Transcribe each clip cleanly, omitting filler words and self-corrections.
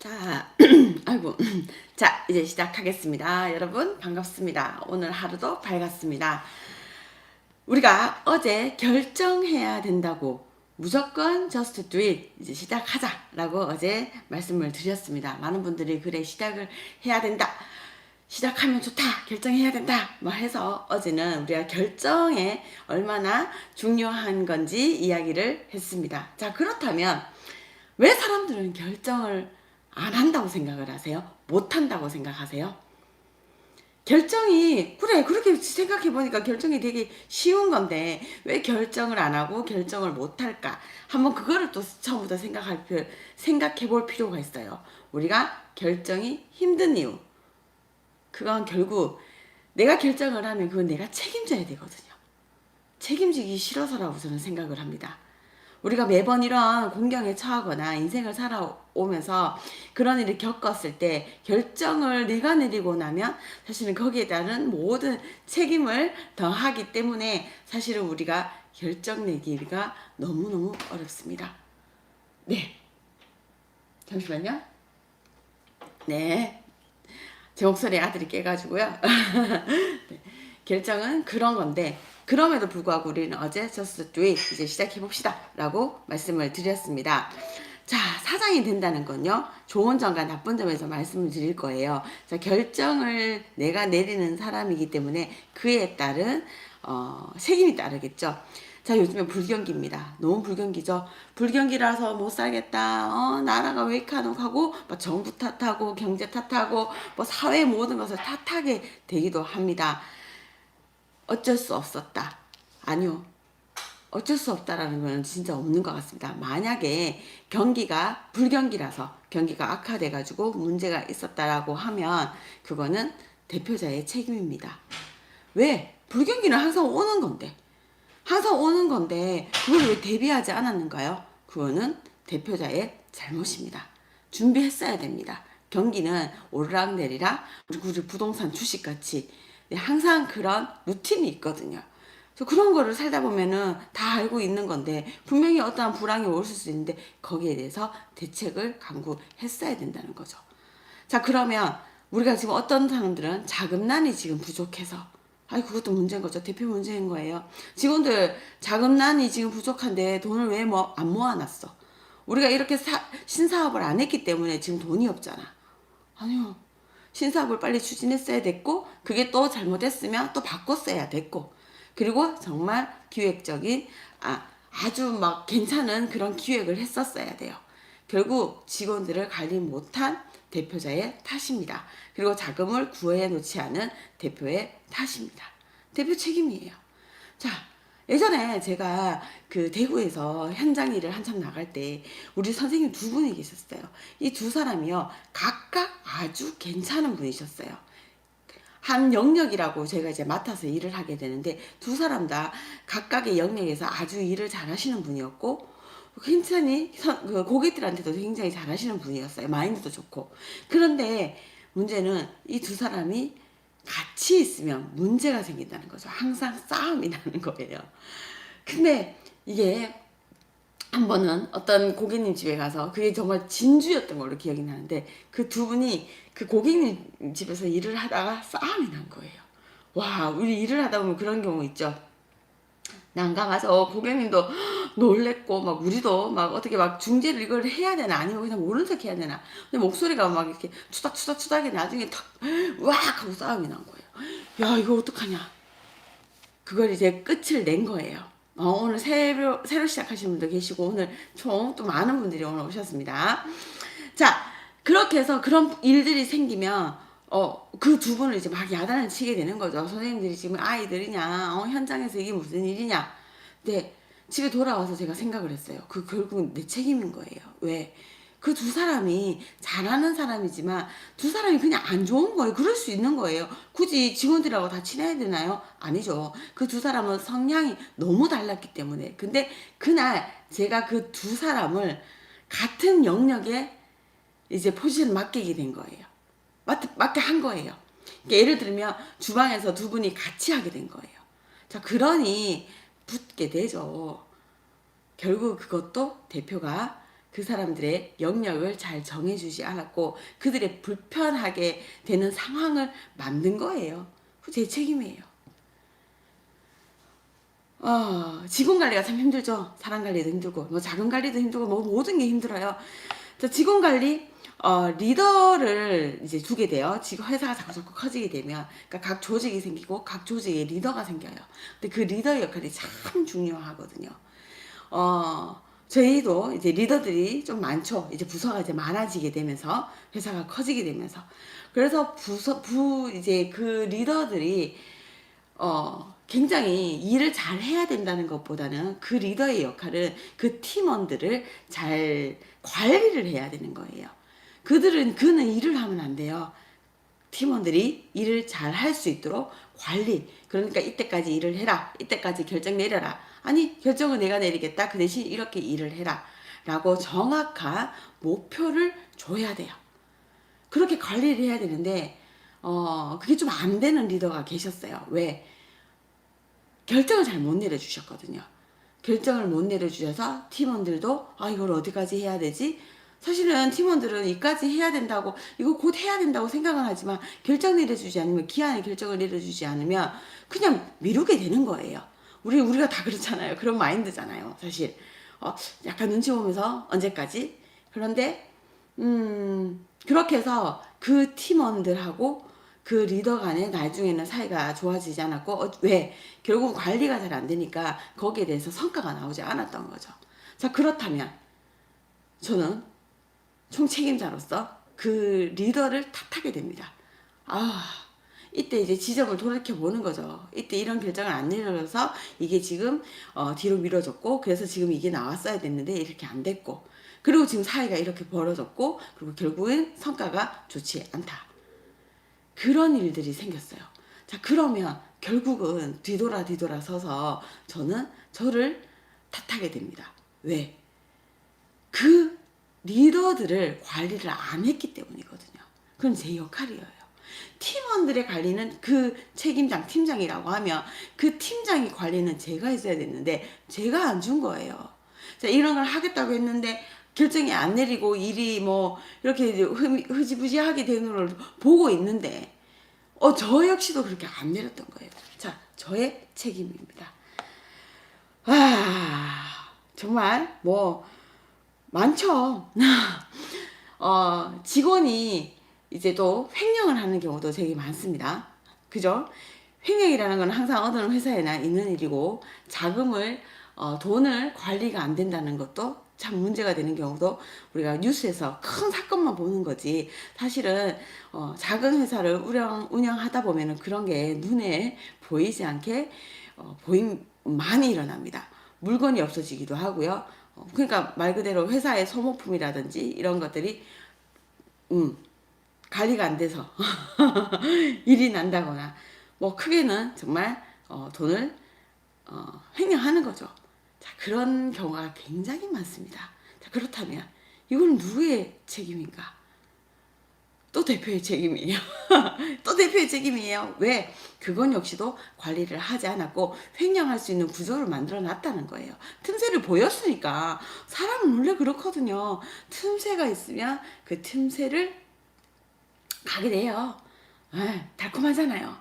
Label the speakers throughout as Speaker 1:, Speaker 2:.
Speaker 1: 자, 아이고. 자, 이제 시작하겠습니다. 여러분, 반갑습니다. 오늘 하루도 밝았습니다. 우리가 어제 결정해야 된다고 무조건 just do it 이제 시작하자라고 어제 말씀을 드렸습니다. 많은 분들이 그래 시작을 해야 된다. 시작하면 좋다. 결정해야 된다. 뭐 해서 어제는 우리가 결정에 얼마나 중요한 건지 이야기를 했습니다. 자, 그렇다면 왜 사람들은 결정을 안 한다고 생각을 하세요? 못 한다고 생각하세요? 결정이 그래 그렇게 생각해 보니까 결정이 되게 쉬운 건데 왜 결정을 안 하고 결정을 못 할까? 한번 그거를 또 처음부터 생각해 볼 필요가 있어요. 우리가 결정이 힘든 이유. 그건 결국 내가 결정을 하면 그건 내가 책임져야 되거든요. 책임지기 싫어서라고 저는 생각을 합니다. 우리가 매번 이런 공경에 처하거나 인생을 살아오면서 그런 일을 겪었을 때 결정을 내가 내리고 나면 사실은 거기에 따른 모든 책임을 더하기 때문에 사실은 우리가 결정 내기가 너무너무 어렵습니다. 네. 잠시만요. 네. 제 목소리에 아들이 깨가지고요. 네. 결정은 그런 건데 그럼에도 불구하고 우리는 어제 just do it 이제 시작해 봅시다 라고 말씀을 드렸습니다. 자, 사장이 된다는 건요, 좋은 점과 나쁜 점에서 말씀을 드릴 거예요. 자, 결정을 내가 내리는 사람이기 때문에 그에 따른 책임이 따르겠죠. 자, 요즘에 불경기입니다. 너무 불경기죠. 불경기라서 못 살겠다. 나라가 왜 이렇게 하고 뭐 정부 탓하고 경제 탓하고 뭐 사회 모든 것을 탓하게 되기도 합니다. 어쩔 수 없었다. 아니요. 어쩔 수 없다라는 건 진짜 없는 것 같습니다. 만약에 경기가 불경기라서 경기가 악화돼가지고 문제가 있었다라고 하면 그거는 대표자의 책임입니다. 왜? 불경기는 항상 오는 건데. 항상 오는 건데 그걸 왜 대비하지 않았는가요? 그거는 대표자의 잘못입니다. 준비했어야 됩니다. 경기는 오르락내리락 우리 부동산 주식같이 항상 그런 루틴이 있거든요. 그런 거를 살다 보면은 다 알고 있는 건데 분명히 어떠한 불황이 올 수 있는데 거기에 대해서 대책을 강구했어야 된다는 거죠. 자, 그러면 우리가 지금 어떤 사람들은 자금난이 지금 부족해서 아니 그것도 문제인 거죠. 대표 문제인 거예요. 직원들 자금난이 지금 부족한데 돈을 왜 안 모아놨어? 우리가 이렇게 신사업을 안 했기 때문에 지금 돈이 없잖아. 아니요. 신사업을 빨리 추진했어야 됐고 그게 또 잘못했으면 또 바꿨어야 됐고 그리고 정말 기획적인 아주 막 괜찮은 그런 기획을 했었어야 돼요. 결국 직원들을 관리 못한 대표자의 탓입니다. 그리고 자금을 구해 놓지 않은 대표의 탓입니다. 대표 책임이에요. 자, 예전에 제가 그 대구에서 현장 일을 한참 나갈 때 우리 선생님 두 분이 계셨어요. 이 두 사람이요, 각각 아주 괜찮은 분이셨어요. 한 영역이라고 제가 이제 맡아서 일을 하게 되는데 두 사람 다 각각의 영역에서 아주 일을 잘하시는 분이었고 굉장히 그 고객들한테도 굉장히 잘하시는 분이었어요. 마인드도 좋고. 그런데 문제는 이 두 사람이 같이 있으면 문제가 생긴다는 거죠. 항상 싸움이 나는 거예요. 근데 이게 한 번은 어떤 고객님 집에 가서 그게 정말 진주였던 걸로 기억이 나는데 그 두 분이 그 고객님 집에서 일을 하다가 싸움이 난 거예요. 와, 우리 일을 하다 보면 그런 경우 있죠. 난감하죠. 고객님도 놀랬고 막 우리도 막 어떻게 막 중재를 이걸 해야 되나 아니면 그냥 모른 척 해야 되나. 근데 목소리가 막 이렇게 투닥투닥투닥이 나중에 탁 으악 하고 싸움이 난 거예요. 야, 이거 어떡하냐. 그걸 이제 끝을 낸 거예요. 오늘 새로 시작하신 분도 계시고 오늘 총 또 많은 분들이 오늘 오셨습니다. 자, 그렇게 해서 그런 일들이 생기면 그 두 분을 이제 막 야단을 치게 되는 거죠. 선생님들이 지금 아이들이냐, 현장에서 이게 무슨 일이냐. 근데 집에 돌아와서 제가 생각을 했어요. 그 결국은 내 책임인 거예요. 왜? 그 두 사람이 잘하는 사람이지만 두 사람이 그냥 안 좋은 거예요. 그럴 수 있는 거예요. 굳이 직원들하고 다 친해야 되나요? 아니죠. 그 두 사람은 성향이 너무 달랐기 때문에. 근데 그날 제가 그 두 사람을 같은 영역에 이제 포지션을 맡기게 된 거예요. 맡게 한 거예요. 그러니까 예를 들면 주방에서 두 분이 같이 하게 된 거예요. 자, 그러니 붙게 되죠. 결국 그것도 대표가 그 사람들의 영역을 잘 정해주지 않았고 그들의 불편하게 되는 상황을 만든 거예요. 그 제 책임이에요. 직원 관리가 참 힘들죠. 사람 관리도 힘들고, 뭐 자금 관리도 힘들고, 뭐 모든 게 힘들어요. 자, 직원 관리, 리더를 이제 두게 돼요. 지금 회사가 자꾸 커지게 되면, 그러니까 각 조직이 생기고, 각 조직에 리더가 생겨요. 근데 그 리더 역할이 참 중요하거든요. 저희도 이제 리더들이 좀 많죠. 이제 부서가 이제 많아지게 되면서, 회사가 커지게 되면서. 그래서 이제 그 리더들이 굉장히 일을 잘 해야 된다는 것보다는 그 리더의 역할은 그 팀원들을 잘 관리를 해야 되는 거예요. 그는 일을 하면 안 돼요. 팀원들이 일을 잘 할 수 있도록 관리. 그러니까 이때까지 일을 해라. 이때까지 결정 내려라. 아니, 결정을 내가 내리겠다. 그 대신 이렇게 일을 해라. 라고 정확한 목표를 줘야 돼요. 그렇게 관리를 해야 되는데, 그게 좀 안 되는 리더가 계셨어요. 왜? 결정을 잘 못 내려주셨거든요. 결정을 못 내려주셔서 팀원들도 이걸 어디까지 해야 되지? 사실은 팀원들은 이까지 해야 된다고 이거 곧 해야 된다고 생각은 하지만 결정 내려주지 않으면 기한에 결정을 내려주지 않으면 그냥 미루게 되는 거예요. 우리가 다 그렇잖아요. 그런 마인드잖아요. 사실 약간 눈치 보면서 언제까지? 그런데 그렇게 해서 그 팀원들하고 그 리더 간에 나중에는 사이가 좋아지지 않았고 왜? 결국 관리가 잘 안 되니까 거기에 대해서 성과가 나오지 않았던 거죠. 자, 그렇다면 저는 총책임자로서 그 리더를 탓하게 됩니다. 이때 이제 지점을 돌이켜 보는 거죠. 이때 이런 결정을 안 내려서 이게 지금 뒤로 미뤄졌고 그래서 지금 이게 나왔어야 됐는데 이렇게 안 됐고 그리고 지금 사이가 이렇게 벌어졌고 그리고 결국엔 성과가 좋지 않다. 그런 일들이 생겼어요. 자, 그러면 결국은 뒤돌아 서서 저는 저를 탓하게 됩니다. 왜? 그 리더들을 관리를 안 했기 때문이거든요. 그건 제 역할이에요. 팀원들의 관리는 그 책임장, 팀장이라고 하면 그 팀장이 관리는 제가 해줘야 됐는데 제가 안 준 거예요. 자, 이런 걸 하겠다고 했는데 결정이 안 내리고 일이 뭐 이렇게 흐지부지하게 되는 걸 보고 있는데 저 역시도 그렇게 안 내렸던 거예요. 자, 저의 책임입니다. 정말 뭐 많죠. 직원이 이제 또 횡령을 하는 경우도 되게 많습니다. 그죠? 횡령이라는 건 항상 어느 회사에나 있는 일이고 자금을 돈을 관리가 안 된다는 것도 참 문제가 되는 경우도 우리가 뉴스에서 큰 사건만 보는 거지 사실은 작은 회사를 운영하다 보면은 그런 게 눈에 보이지 않게 많이 일어납니다. 물건이 없어지기도 하고요. 그러니까 말 그대로 회사의 소모품이라든지 이런 것들이 관리가 안 돼서 일이 난다거나 뭐 크게는 정말 돈을 횡령하는 거죠. 자, 그런 경우가 굉장히 많습니다. 자, 그렇다면 이건 누구의 책임인가? 또 대표의 책임이에요. 또 대표의 책임이에요. 왜? 그건 역시도 관리를 하지 않았고 횡령할 수 있는 구조를 만들어 놨다는 거예요. 틈새를 보였으니까 사람은 원래 그렇거든요. 틈새가 있으면 그 틈새를 가게 돼요. 달콤하잖아요.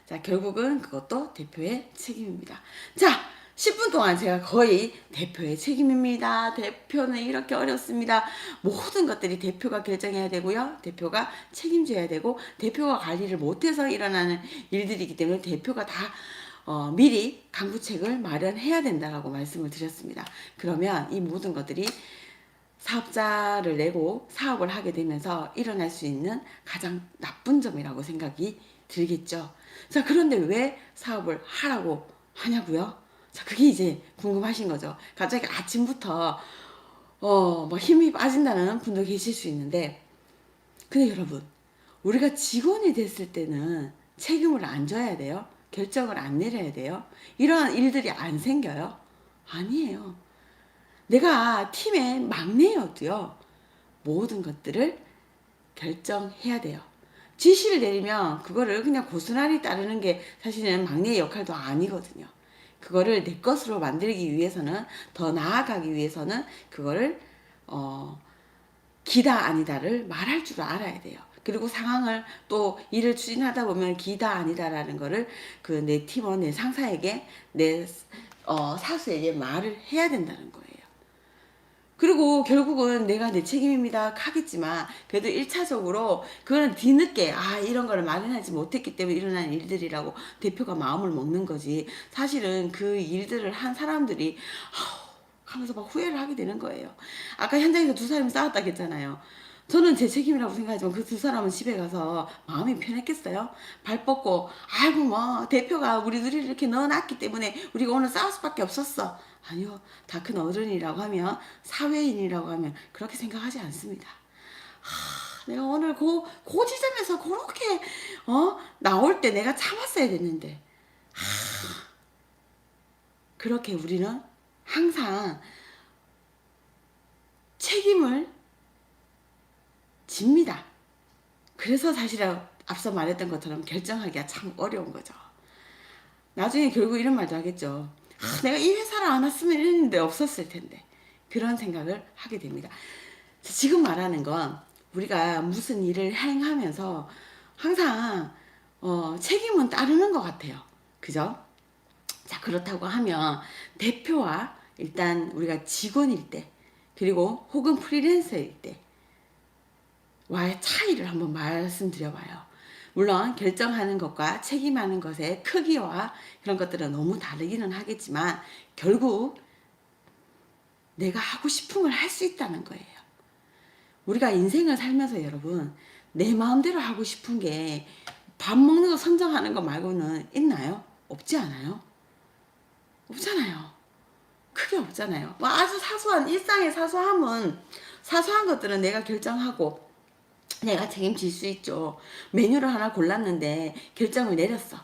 Speaker 1: 자, 결국은 그것도 대표의 책임입니다. 자, 10분 동안 제가 거의 대표의 책임입니다. 대표는 이렇게 어렵습니다. 모든 것들이 대표가 결정해야 되고요. 대표가 책임져야 되고 대표가 관리를 못해서 일어나는 일들이기 때문에 대표가 다 미리 강구책을 마련해야 된다고 말씀을 드렸습니다. 그러면 이 모든 것들이 사업자를 내고 사업을 하게 되면서 일어날 수 있는 가장 나쁜 점이라고 생각이 들겠죠. 자, 그런데 왜 사업을 하라고 하냐고요? 자, 그게 이제 궁금하신 거죠. 갑자기 아침부터 뭐 힘이 빠진다는 분도 계실 수 있는데 근데 여러분 우리가 직원이 됐을 때는 책임을 안 져야 돼요? 결정을 안 내려야 돼요? 이러한 일들이 안 생겨요? 아니에요. 내가 팀의 막내여도요. 모든 것들을 결정해야 돼요. 지시를 내리면 그거를 그냥 고스란히 따르는 게 사실은 막내의 역할도 아니거든요. 그거를 내 것으로 만들기 위해서는 더 나아가기 위해서는 그거를 어, 기다 아니다를 말할 줄 알아야 돼요. 그리고 상황을 또 일을 추진하다 보면 기다 아니다라는 거를 그 내 팀원, 내 상사에게, 내 사수에게 말을 해야 된다는 거예요. 그리고 결국은 내가 내 책임입니다 하겠지만 그래도 1차적으로 그거는 뒤늦게 이런 거를 마련하지 못했기 때문에 일어난 일들이라고 대표가 마음을 먹는 거지, 사실은 그 일들을 한 사람들이 하면서 막 후회를 하게 되는 거예요. 아까 현장에서 두 사람이 싸웠다고 했잖아요. 저는 제 책임이라고 생각하지만 그 두 사람은 집에 가서 마음이 편했겠어요? 발 뻗고 아이고 뭐 대표가 우리 둘이 이렇게 넣어놨기 때문에 우리가 오늘 싸울 수밖에 없었어. 아니요. 다 큰 어른이라고 하면, 사회인이라고 하면 그렇게 생각하지 않습니다. 내가 오늘 그 지점에서 그렇게 나올 때 내가 참았어야 됐는데, 그렇게 우리는 항상 책임을 집니다. 그래서 사실은 앞서 말했던 것처럼 결정하기가 참 어려운 거죠. 나중에 결국 이런 말도 하겠죠. 내가 이 회사를 안 왔으면 이랬는데 없었을 텐데. 그런 생각을 하게 됩니다. 지금 말하는 건 우리가 무슨 일을 행하면서 항상 책임은 따르는 것 같아요. 그죠? 자, 그렇다고 하면 대표와 일단 우리가 직원일 때, 그리고 혹은 프리랜서일 때 와의 차이를 한번 말씀드려봐요. 물론 결정하는 것과 책임하는 것의 크기와 그런 것들은 너무 다르기는 하겠지만 결국 내가 하고 싶은 걸 할 수 있다는 거예요. 우리가 인생을 살면서 여러분, 내 마음대로 하고 싶은 게 밥 먹는 거 선정하는 거 말고는 있나요? 없지 않아요? 없잖아요. 크게 없잖아요. 뭐 아주 사소한 일상의 사소한 것들은 내가 결정하고 내가 책임질 수 있죠. 메뉴를 하나 골랐는데 결정을 내렸어.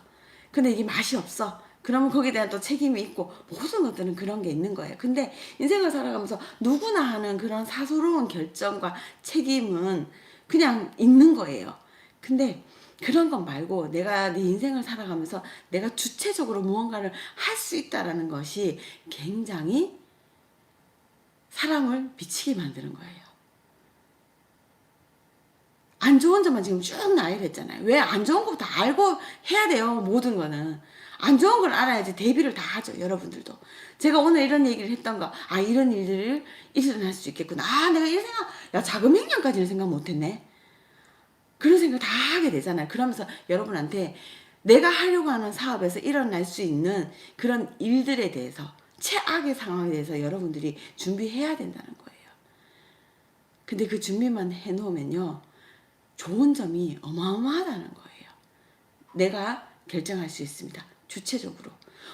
Speaker 1: 근데 이게 맛이 없어. 그러면 거기에 대한 또 책임이 있고, 모든 것들은 그런 게 있는 거예요. 근데 인생을 살아가면서 누구나 하는 그런 사소로운 결정과 책임은 그냥 있는 거예요. 근데 그런 것 말고 내가 내 인생을 살아가면서 내가 주체적으로 무언가를 할 수 있다라는 것이 굉장히 사람을 미치게 만드는 거예요. 안 좋은 점만 지금 쭉 나열했잖아요. 왜 안 좋은 것부터 알고 해야 돼요. 모든 거는. 안 좋은 걸 알아야지 대비를 다 하죠. 여러분들도. 제가 오늘 이런 얘기를 했던 거, 이런 일들을 일어날 수 있겠구나. 내가 이런 생각, 자금 횡령까지는 생각 못했네. 그런 생각 다 하게 되잖아요. 그러면서 여러분한테 내가 하려고 하는 사업에서 일어날 수 있는 그런 일들에 대해서, 최악의 상황에 대해서 여러분들이 준비해야 된다는 거예요. 근데 그 준비만 해놓으면요, 좋은 점이 어마어마하다는 거예요. 내가 결정할 수 있습니다. 주체적으로.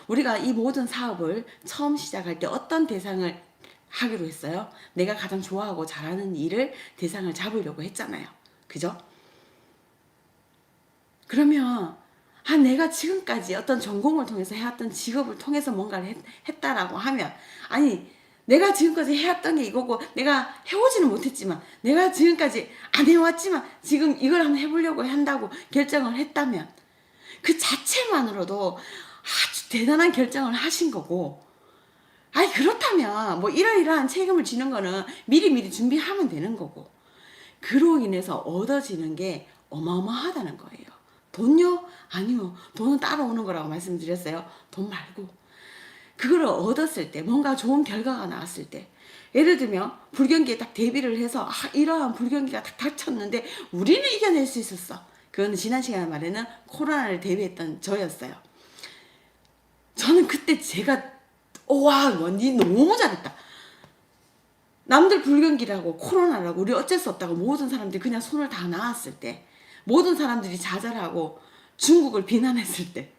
Speaker 1: 우리가 이 모든 사업을 처음 시작할 때 어떤 대상을 하기로 했어요? 내가 가장 좋아하고 잘하는 일을 대상을 잡으려고 했잖아요. 그죠? 그러면 내가 지금까지 어떤 전공을 통해서 해왔던 직업을 통해서 뭔가를 했다라고 하면, 내가 지금까지 해왔던 게 이거고, 내가 해오지는 못했지만, 내가 지금까지 안 해왔지만, 지금 이걸 한번 해보려고 한다고 결정을 했다면, 그 자체만으로도 아주 대단한 결정을 하신 거고, 그렇다면, 뭐, 이러이러한 책임을 지는 거는 미리미리 준비하면 되는 거고, 그로 인해서 얻어지는 게 어마어마하다는 거예요. 돈요? 아니요. 돈은 따로 오는 거라고 말씀드렸어요. 돈 말고. 그거를 얻었을 때, 뭔가 좋은 결과가 나왔을 때, 예를 들면 불경기에 딱 대비를 해서 이러한 불경기가 딱 닥쳤는데 우리는 이겨낼 수 있었어. 그거는 지난 시간에 말에는 코로나를 대비했던 저였어요. 저는 그때 제가 니 너무 잘했다. 남들 불경기라고 코로나라고 우리 어쩔 수 없다고 모든 사람들이 그냥 손을 다 놨을 때, 모든 사람들이 좌절하고 중국을 비난했을 때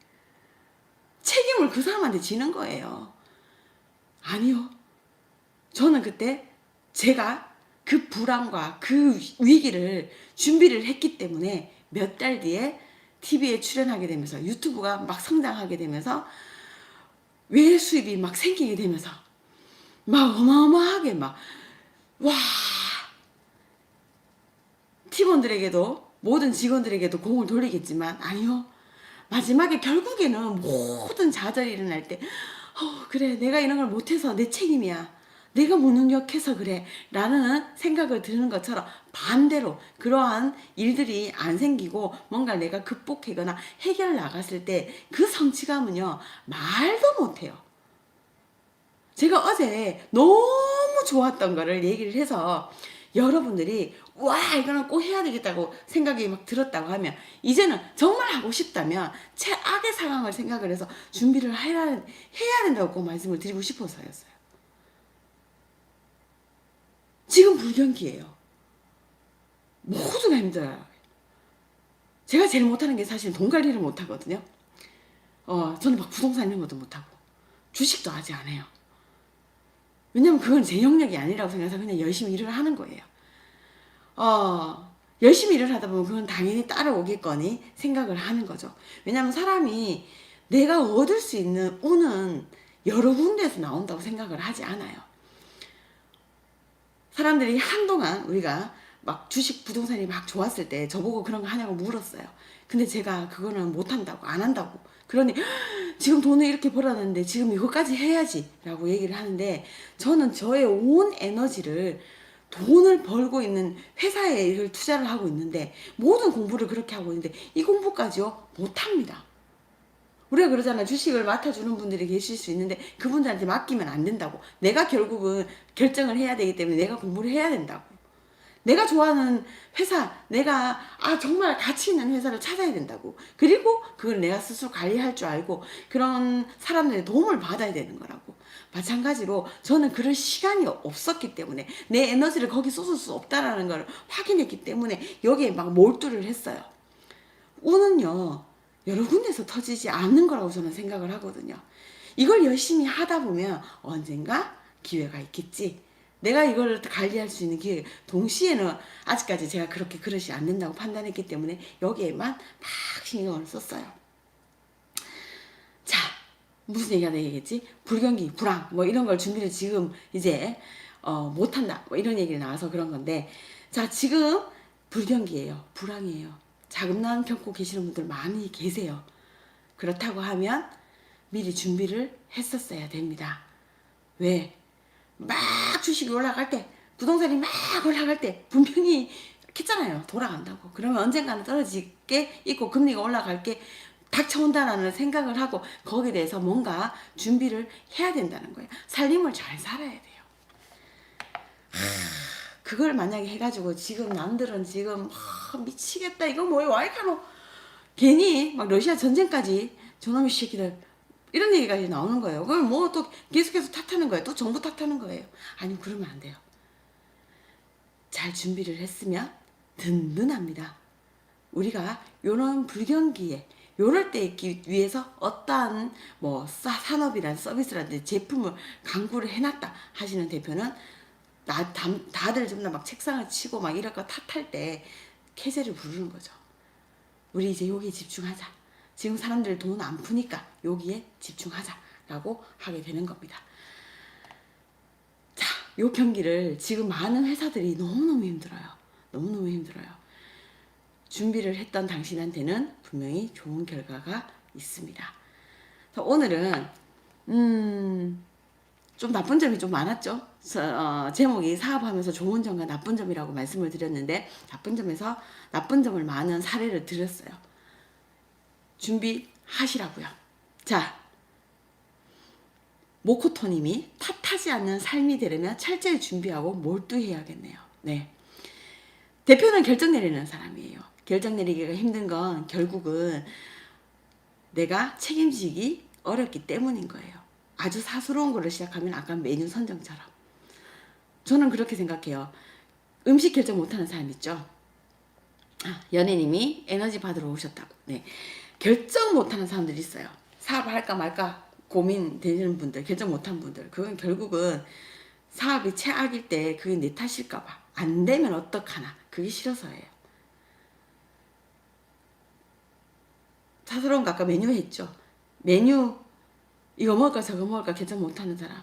Speaker 1: 책임을 그 사람한테 지는 거예요. 아니요. 저는 그때 제가 그 불안과 그 위기를 준비를 했기 때문에 몇 달 뒤에 TV에 출연하게 되면서, 유튜브가 막 성장하게 되면서, 외 수입이 막 생기게 되면서 막 어마어마하게 팀원들에게도, 모든 직원들에게도 공을 돌리겠지만, 아니요. 마지막에 결국에는 모든 좌절이 일어날 때, 그래, 내가 이런 걸 못해서 내 책임이야. 내가 무능력해서 그래 라는 생각을 드는 것처럼 반대로 그러한 일들이 안 생기고 뭔가 내가 극복하거나 해결 나갔을 때 그 성취감은요 말도 못해요. 제가 어제 너무 좋았던 거를 얘기를 해서 여러분들이 와 이거는 꼭 해야 되겠다고 생각이 막 들었다고 하면 이제는 정말 하고 싶다면 최악의 상황을 생각을 해서 준비를 해야 된다고 꼭 말씀을 드리고 싶어서였어요. 지금 불경기예요. 모두가 힘들어요. 제가 제일 못하는 게 사실 돈 관리를 못하거든요. 저는 막 부동산 이런 것도 못하고 주식도 하지 않아요. 왜냐면 그건 제 영역이 아니라고 생각해서 그냥 열심히 일을 하는 거예요. 열심히 일을 하다 보면 그건 당연히 따라오겠거니 생각을 하는 거죠. 왜냐면 사람이 내가 얻을 수 있는 운은 여러 군데에서 나온다고 생각을 하지 않아요. 사람들이 한동안 우리가 막 주식 부동산이 막 좋았을 때 저보고 그런 거 하냐고 물었어요. 근데 제가 그거는 못한다고 안 한다고 그러니 지금 돈을 이렇게 벌었는데 지금 이거까지 해야지 라고 얘기를 하는데 저는 저의 온 에너지를 돈을 벌고 있는 회사에 일을 투자를 하고 있는데 모든 공부를 그렇게 하고 있는데 이 공부까지요 못합니다. 우리가 그러잖아. 주식을 맡아주는 분들이 계실 수 있는데 그분들한테 맡기면 안 된다고. 내가 결국은 결정을 해야 되기 때문에 내가 공부를 해야 된다고. 내가 좋아하는 회사, 내가 정말 가치 있는 회사를 찾아야 된다고. 그리고 그걸 내가 스스로 관리할 줄 알고 그런 사람들의 도움을 받아야 되는 거라고. 마찬가지로 저는 그럴 시간이 없었기 때문에 내 에너지를 거기 쏟을 수 없다라는 걸 확인했기 때문에 여기에 막 몰두를 했어요. 운은요 여러 군데서 터지지 않는 거라고 저는 생각을 하거든요. 이걸 열심히 하다 보면 언젠가 기회가 있겠지. 내가 이걸 관리할 수 있는 기회. 동시에는 아직까지 제가 그렇게 그릇이 안 된다고 판단했기 때문에 여기에만 막 신경을 썼어요. 자, 무슨 얘기가 되겠지? 불경기, 불황 뭐 이런 걸 준비를 지금 이제 못한다 뭐 이런 얘기가 나와서 그런 건데 자 지금 불경기예요. 불황이에요. 자금난 겪고 계시는 분들 많이 계세요. 그렇다고 하면 미리 준비를 했었어야 됩니다. 왜? 막 주식이 올라갈 때 부동산이 막 올라갈 때 분명히 했잖아요. 돌아간다고. 그러면 언젠가는 떨어지게 있고 금리가 올라갈 게 닥쳐온다라는 생각을 하고 거기에 대해서 뭔가 준비를 해야 된다는 거예요. 살림을 잘 살아야 돼요. 그걸 만약에 해가지고 지금 남들은 지금 미치겠다 이거 뭐예요 와이카노 괜히 막 러시아 전쟁까지 저놈의 새끼들 이런 얘기까지 나오는 거예요. 그걸 뭐 또 계속해서 탓하는 거예요. 또 정부 탓하는 거예요. 아니 그러면 안 돼요. 잘 준비를 했으면 든든합니다. 우리가 요런 불경기에 요럴 때 있기 위해서 어떠한 뭐 산업이라든지 서비스라든지 제품을 광고를 해놨다 하시는 대표는 다들 전부 막 책상을 치고 막 이럴 거 탓할 때 캐제를 부르는 거죠. 우리 이제 여기에 집중하자. 지금 사람들 돈 안 푸니까 여기에 집중하자라고 하게 되는 겁니다. 자, 요 경기를 지금 많은 회사들이 너무너무 힘들어요. 너무너무 힘들어요. 준비를 했던 당신한테는 분명히 좋은 결과가 있습니다. 오늘은 좀 나쁜 점이 좀 많았죠. 제목이 사업하면서 좋은 점과 나쁜 점이라고 말씀을 드렸는데 나쁜 점을 많은 사례를 드렸어요. 준비하시라고요. 자, 모코토님이 탓하지 않는 삶이 되려면 철저히 준비하고 몰두해야겠네요. 네. 대표는 결정 내리는 사람이에요. 결정 내리기가 힘든 건 결국은 내가 책임지기 어렵기 때문인 거예요. 아주 사소로운 걸로 시작하면 아까 메뉴 선정처럼. 저는 그렇게 생각해요. 음식 결정 못하는 사람 있죠. 연예님이 에너지 받으러 오셨다고. 네. 결정 못하는 사람들이 있어요. 사업을 할까 말까 고민되는 분들, 결정 못한 분들. 그건 결국은 사업이 최악일 때 그게 내 탓일까봐. 안 되면 어떡하나. 그게 싫어서예요. 사소로운 거 아까 메뉴 했죠. 메뉴 이거 먹을까 저거 먹을까 결정 못하는 사람.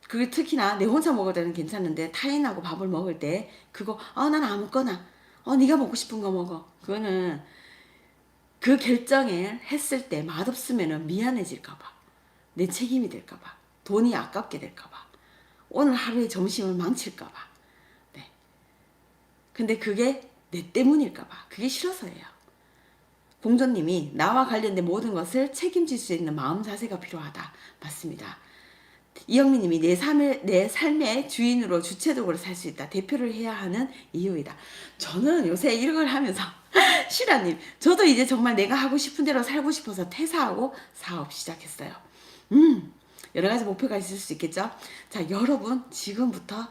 Speaker 1: 그게 특히나 내 혼자 먹을 때는 괜찮은데 타인하고 밥을 먹을 때 그거 난 아무거나 네가 먹고 싶은 거 먹어. 그거는 그 결정을 했을 때 맛없으면 미안해질까봐 내 책임이 될까봐 돈이 아깝게 될까봐 오늘 하루의 점심을 망칠까봐. 네. 근데 그게 내 때문일까봐. 그게 싫어서예요. 공조님이 나와 관련된 모든 것을 책임질 수 있는 마음 자세가 필요하다. 맞습니다. 이영민님이 내 삶의 주인으로 주체적으로 살 수 있다. 대표를 해야 하는 이유이다. 저는 요새 이걸 하면서 시라님, 저도 이제 정말 내가 하고 싶은 대로 살고 싶어서 퇴사하고 사업 시작했어요. 여러 가지 목표가 있을 수 있겠죠. 자, 여러분 지금부터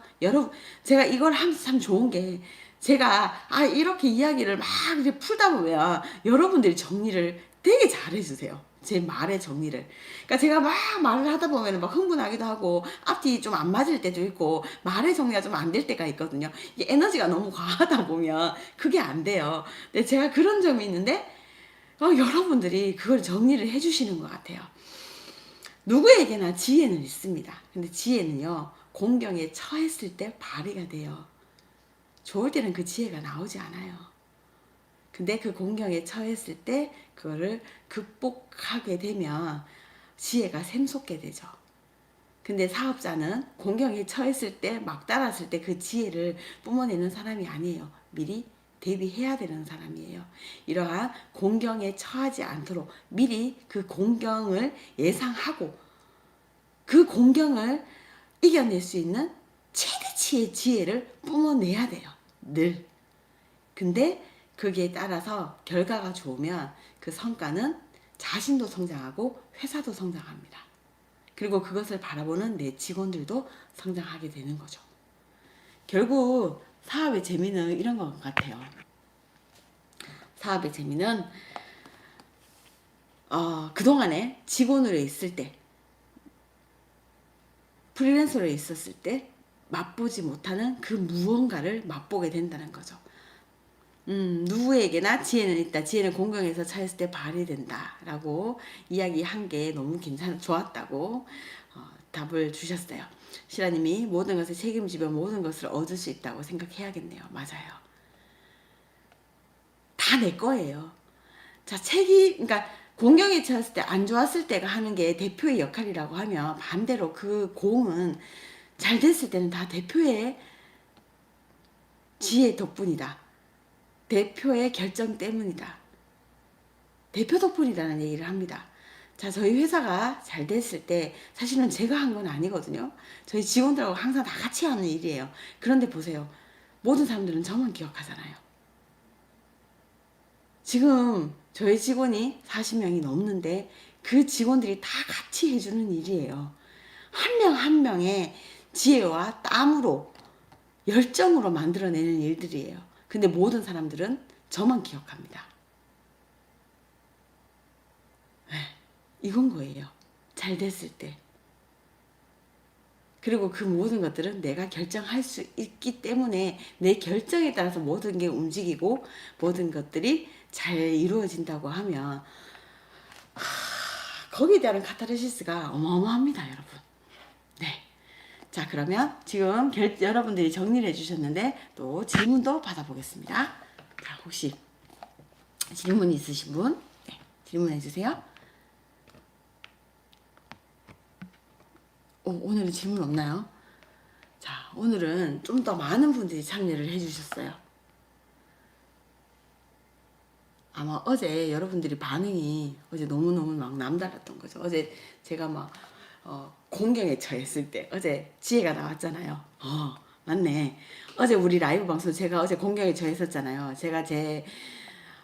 Speaker 1: 제가 이걸 하면서 참 좋은 게 제가 이렇게 이야기를 막 이렇게 풀다 보면 여러분들이 정리를 되게 잘 해주세요. 제 말의 정리를. 그러니까 제가 막 말을 하다 보면 막 흥분하기도 하고 앞뒤 좀 안 맞을 때도 있고 말의 정리가 좀 안 될 때가 있거든요. 이게 에너지가 너무 과하다 보면 그게 안 돼요. 근데 제가 그런 점이 있는데 여러분들이 그걸 정리를 해주시는 것 같아요. 누구에게나 지혜는 있습니다. 근데 지혜는요, 공경에 처했을 때 발휘가 돼요. 좋을 때는 그 지혜가 나오지 않아요. 근데 그 공경에 처했을 때 그거를 극복하게 되면 지혜가 샘솟게 되죠. 근데 사업자는 공경에 처했을 때 막 따랐을 때 그 지혜를 뿜어내는 사람이 아니에요. 미리 대비해야 되는 사람이에요. 이러한 공경에 처하지 않도록 미리 그 공경을 예상하고 그 공경을 이겨낼 수 있는 최대치의 지혜를 뿜어내야 돼요. 늘. 근데 거기에 따라서 결과가 좋으면 그 성과는 자신도 성장하고 회사도 성장합니다. 그리고 그것을 바라보는 내 직원들도 성장하게 되는 거죠. 결국 사업의 재미는 이런 것 같아요. 사업의 재미는 그동안에 직원으로 있을 때, 프리랜서로 있었을 때 맛보지 못하는 그 무언가를 맛보게 된다는 거죠. 누구에게나 지혜는 있다. 지혜는 공경에서 차였을 때 발휘된다. 라고 이야기한 게 너무 좋았다고 답을 주셨어요. 시라님이 모든 것을 책임지며 모든 것을 얻을 수 있다고 생각해야겠네요. 맞아요. 다 내 거예요. 자, 그러니까 공경에 처했을 때 안 좋았을 때가 하는 게 대표의 역할이라고 하면 반대로 그 공은 잘 됐을 때는 다 대표의 지혜 덕분이다. 대표의 결정 때문이다. 대표 덕분이라는 얘기를 합니다. 자, 저희 회사가 잘 됐을 때 사실은 제가 한 건 아니거든요. 저희 직원들하고 항상 다 같이 하는 일이에요. 그런데 보세요. 모든 사람들은 저만 기억하잖아요. 지금 저희 직원이 40명이 넘는데 그 직원들이 다 같이 해주는 일이에요. 한 명 한 명의 지혜와 땀으로 열정으로 만들어내는 일들이에요. 근데 모든 사람들은 저만 기억합니다. 이건 거예요. 잘 됐을 때. 그리고 그 모든 것들은 내가 결정할 수 있기 때문에 내 결정에 따라서 모든 게 움직이고 모든 것들이 잘 이루어진다고 하면 거기에 대한 카타르시스가 어마어마합니다, 여러분. 네. 자, 그러면 지금 여러분들이 정리를 해주셨는데 또 질문도 받아보겠습니다. 자, 혹시 질문 있으신 분? 네, 질문해 주세요. 오늘은 질문 없나요? 자, 오늘은 좀 더 많은 분들이 참여를 해주셨어요. 아마 어제 여러분들이 반응이 어제 너무너무 막 남달랐던 거죠. 어제 제가 막 공경에 처했을 때 어제 지혜가 나왔잖아요. 맞네. 어제 우리 라이브 방송 제가 어제 공경에 처했었잖아요. 제가 제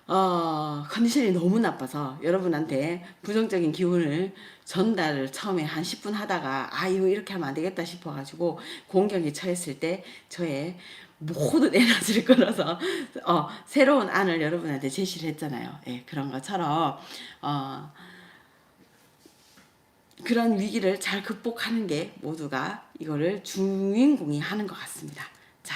Speaker 1: 컨디션이 너무 나빠서 여러분한테 부정적인 기운을 전달을 처음에 한 10분 하다가 이거 이렇게 하면 안 되겠다 싶어가지고 공경에 처했을 때 저의 모든 에너지를 끌어서 새로운 안을 여러분한테 제시를 했잖아요. 예, 그런 것처럼 그런 위기를 잘 극복하는 게 모두가 이거를 주인공이 하는 것 같습니다. 자,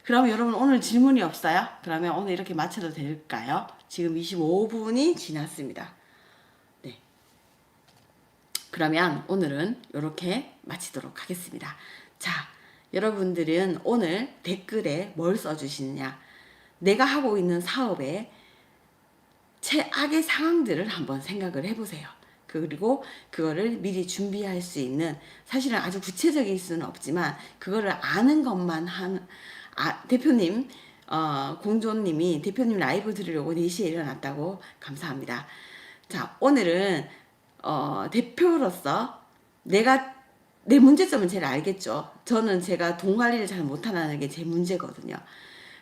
Speaker 1: 그러면 여러분 오늘 질문이 없어요? 그러면 오늘 이렇게 마쳐도 될까요? 지금 25분이 지났습니다. 네. 그러면 오늘은 이렇게 마치도록 하겠습니다. 자, 여러분들은 오늘 댓글에 뭘 써주시느냐? 내가 하고 있는 사업에 최악의 상황들을 한번 생각을 해보세요. 그리고 그거를 미리 준비할 수 있는, 사실은 아주 구체적일 수는 없지만 그거를 아는 것만 대표님, 공조님이 대표님 라이브 들으려고 4시에 일어났다고. 감사합니다. 자, 오늘은 대표로서 내가 내 문제점은 제일 알겠죠. 저는 제가 돈 관리를 잘 못하는 게 제 문제거든요.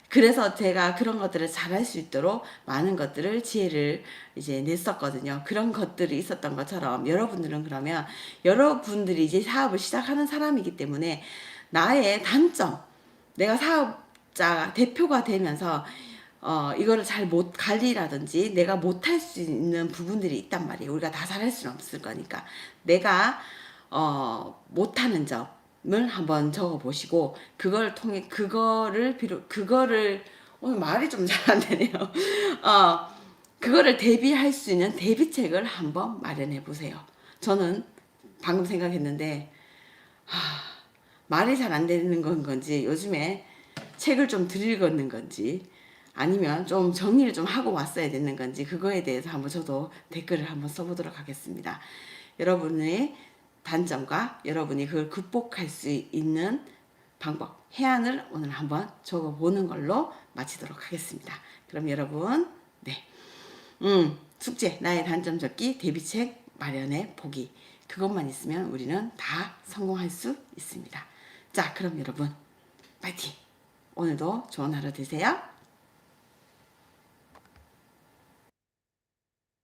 Speaker 1: 그래서 제가 그런 것들을 잘할 수 있도록 많은 것들을 지혜를 이제 냈었거든요. 그런 것들이 있었던 것처럼 여러분들은, 그러면 여러분들이 이제 사업을 시작하는 사람이기 때문에 나의 단점, 내가 사업자 대표가 되면서 이거를 잘 못 관리라든지 내가 못할 수 있는 부분들이 있단 말이에요. 우리가 다 잘할 수는 없을 거니까 내가 못하는 점을 한번 적어 보시고, 그걸 통해 그거를 오늘 말이 좀 잘 안 되네요. 그거를 대비할 수 있는 대비책을 한번 마련해 보세요. 저는 방금 생각했는데 말이 잘 안 되는 건지, 요즘에 책을 좀 덜 읽었는 건지, 아니면 좀 정리를 좀 하고 왔어야 되는 건지, 그거에 대해서 한번 저도 댓글을 한번 써보도록 하겠습니다. 여러분의 단점과 여러분이 그걸 극복할 수 있는 방법, 해안을 오늘 한번 적어보는 걸로 마치도록 하겠습니다. 그럼 여러분, 네, 숙제, 나의 단점 적기, 대비책 마련해 보기, 그것만 있으면 우리는 다 성공할 수 있습니다. 자, 그럼 여러분 파이팅! 오늘도 좋은 하루 되세요.